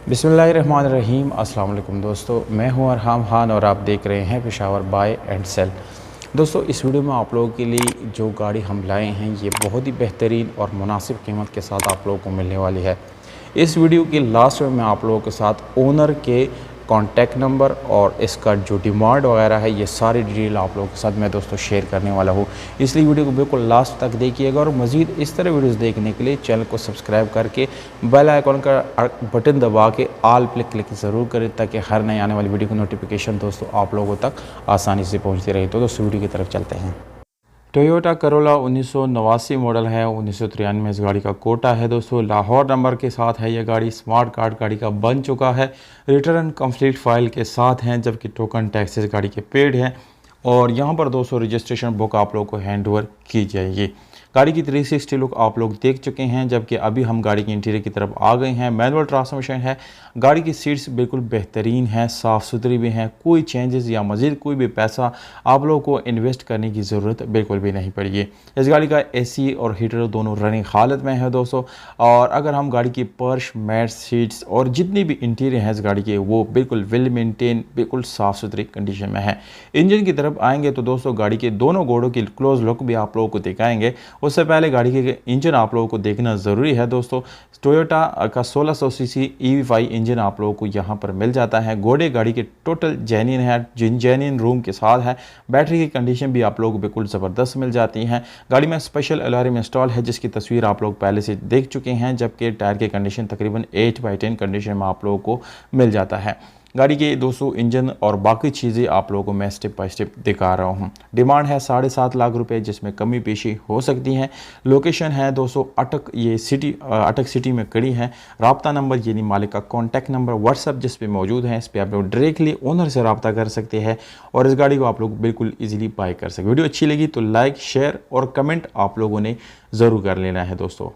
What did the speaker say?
बिस्मिल्लाहिर्रहमानिर्रहीम। अस्सलाम वालेकुम दोस्तों, मैं हूं अरहम खान और आप देख रहे हैं पेशावर बाय एंड सेल। दोस्तों, इस वीडियो में आप लोगों के लिए जो गाड़ी हम लाए हैं ये बहुत ही बेहतरीन और मुनासिब कीमत के साथ आप लोगों को मिलने वाली है। इस वीडियो के लास्ट में मैं आप लोगों के साथ ओनर के कॉन्टैक्ट नंबर और इसका जो डिमांड वगैरह है ये सारी डिटेल आप लोगों के साथ मैं दोस्तों शेयर करने वाला हूँ, इसलिए वीडियो को बिल्कुल लास्ट तक देखिएगा। और मज़ीद इस तरह वीडियोस देखने के लिए चैनल को सब्सक्राइब करके बेल आइकॉन का बटन दबा के ऑल पे क्लिक ज़रूर करें ताकि हर नई आने वाली वीडियो की नोटिफिकेशन दोस्तों आप लोगों तक आसानी से पहुँचती रहे। तो दोस्तों वीडियो की तरफ चलते हैं। टोयोटा करोला 1989 मॉडल है, 1993 में इस गाड़ी का कोटा है दोस्तों। लाहौर नंबर के साथ है ये गाड़ी। स्मार्ट कार्ड गाड़ी का बन चुका है, रिटर्न कंप्लीट फाइल के साथ हैं, जबकि टोकन टैक्स इस गाड़ी के पेड हैं। और यहाँ पर दोस्तों रजिस्ट्रेशन बुक आप लोगों को हैंड ओवर की जाएगी। गाड़ी की 360 लुक आप लोग देख चुके हैं, जबकि अभी हम गाड़ी के इंटीरियर की तरफ आ गए हैं। मैनुअल ट्रांसमिशन है, गाड़ी की सीट्स बिल्कुल बेहतरीन हैं, साफ़ सुथरी भी हैं। कोई चेंजेस या मज़ीद कोई भी पैसा आप लोगों को इन्वेस्ट करने की ज़रूरत बिल्कुल भी नहीं पड़ेगी। इस गाड़ी का एसी और हीटर दोनों रनिंग हालत में है दोस्तों। और अगर हम गाड़ी की पर्श, मैट, सीट्स और जितनी भी इंटीरियर है इस गाड़ी के वो बिल्कुल वेल मेंटेन, बिल्कुल साफ़ सुथरी कंडीशन में है। इंजन की तरफ आएंगे तो दोस्तों गाड़ी के दोनों घोड़ों की क्लोज लुक भी आप लोगों को दिखाएंगे। उससे पहले गाड़ी के इंजन आप लोगों को देखना ज़रूरी है दोस्तों। टोयोटा का 1600 सीसी EV5 इंजन आप लोगों को यहाँ पर मिल जाता है। घोड़े गाड़ी के टोटल जेन्युइन है, जेन्युइन रूम के साथ है। बैटरी की कंडीशन भी आप लोगों को बिल्कुल ज़बरदस्त मिल जाती हैं। गाड़ी में स्पेशल अलार्म इंस्टॉल है जिसकी तस्वीर आप लोग पहले से देख चुके हैं, जबकि टायर की कंडीशन तकरीबन 8/10 कंडीशन में आप लोगों को मिल जाता है। गाड़ी के 200 इंजन और बाकी चीज़ें आप लोगों को मैं स्टेप बाय स्टेप दिखा रहा हूँ। डिमांड है 7.5 लाख रुपए, जिसमें कमी पेशी हो सकती है। लोकेशन है दोस्तों अटक, ये सिटी अटक सिटी में खड़ी है। राब्ता नंबर यानी मालिक का कॉन्टैक्ट नंबर व्हाट्सएप जिस पे मौजूद है, इस पर आप लोग डायरेक्टली ओनर से रब्ता कर सकते हैं और इस गाड़ी को आप लोग बिल्कुल ईजिली बाय कर सकते। वीडियो अच्छी लगी तो लाइक, शेयर और कमेंट आप लोगों ने ज़रूर कर लेना है दोस्तों।